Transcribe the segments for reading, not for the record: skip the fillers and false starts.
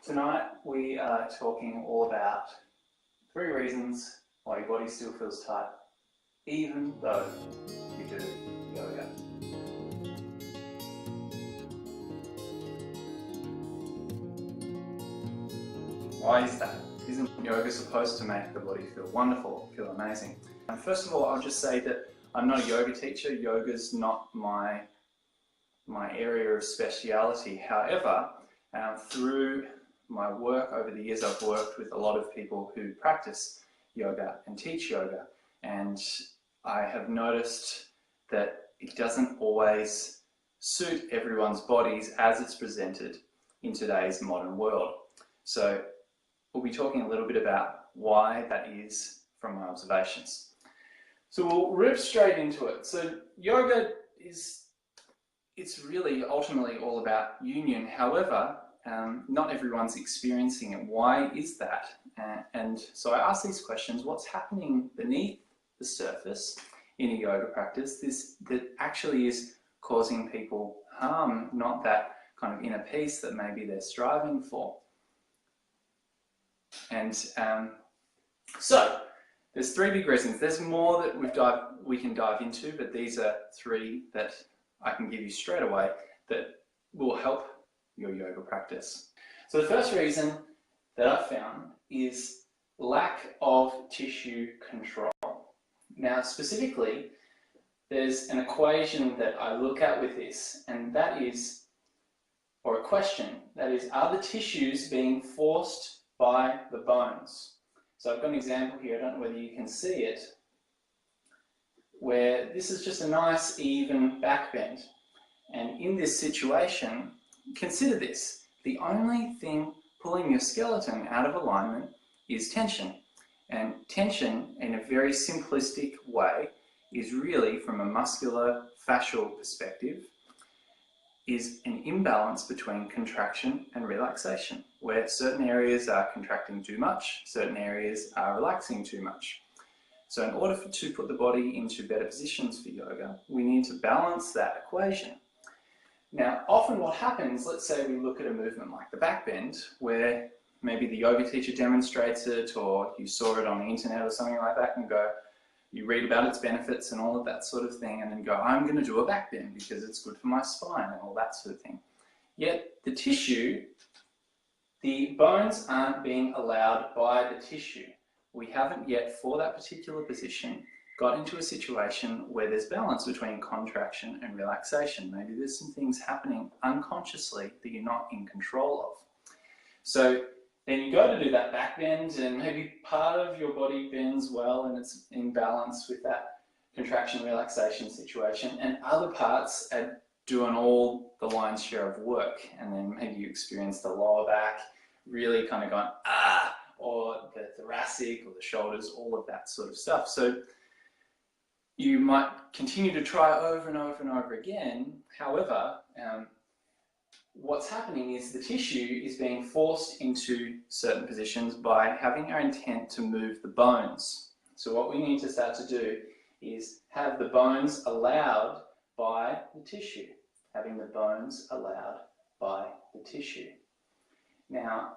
Tonight we are talking all about 3 reasons why your body still feels tight even though you do yoga. Why is that? Isn't yoga supposed to make the body feel wonderful, feel amazing? And first of all, I'll just say that I'm not a yoga teacher. Yoga's not my area of speciality. However, through my work over the years, I've worked with a lot of people who practice yoga and teach yoga, and I have noticed that it doesn't always suit everyone's bodies as it's presented in today's modern world. So we'll be talking a little bit about why that is from my observations. So we'll rip straight into it. So yoga it's really ultimately all about union. However, not everyone's experiencing it. Why is that? And so I ask these questions: what's happening beneath the surface in a yoga practice that actually is causing people harm, not that kind of inner peace that maybe they're striving for? And so there's 3 big reasons. There's more that we can dive into, but these are 3 that I can give you straight away that will help your yoga practice. So the first reason that I've found is lack of tissue control. Now specifically, there's an equation that I look at with this, and that is, or a question, that is, are the tissues being forced by the bones? So I've got an example here, I don't know whether you can see it, where this is just a nice even back bend. And in this situation, consider this: the only thing pulling your skeleton out of alignment is tension. And tension, in a very simplistic way, is really, from a muscular fascial perspective, is an imbalance between contraction and relaxation, where certain areas are contracting too much, certain areas are relaxing too much. So in order to put the body into better positions for yoga, we need to balance that equation. Now, often what happens, let's say we look at a movement like the back bend, where maybe the yoga teacher demonstrates it, or you saw it on the internet or something like that, and go, you read about its benefits and all of that sort of thing, and then go, I'm going to do a back bend because it's good for my spine and all that sort of thing. Yet the tissue, the bones aren't being allowed by the tissue. We haven't yet, for that particular position, got into a situation where there's balance between contraction and relaxation. Maybe there's some things happening unconsciously that you're not in control of. So then you go to do that back bend, and maybe part of your body bends well and it's in balance with that contraction relaxation situation, and other parts are doing all the lion's share of work, and then maybe you experience the lower back really kind of going ah, or the thoracic or the shoulders, all of that sort of stuff. So you might continue to try over and over and over again. However, what's happening is the tissue is being forced into certain positions by having our intent to move the bones. So what we need to start to do is have the bones allowed by the tissue. Having the bones allowed by the tissue. Now,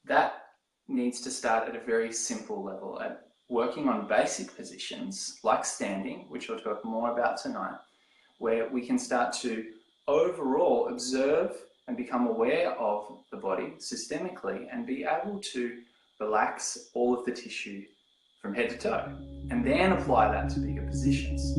that needs to start at a very simple level, at working on basic positions like standing, which I'll talk more about tonight, where we can start to overall observe and become aware of the body systemically and be able to relax all of the tissue from head to toe, and then apply that to bigger positions.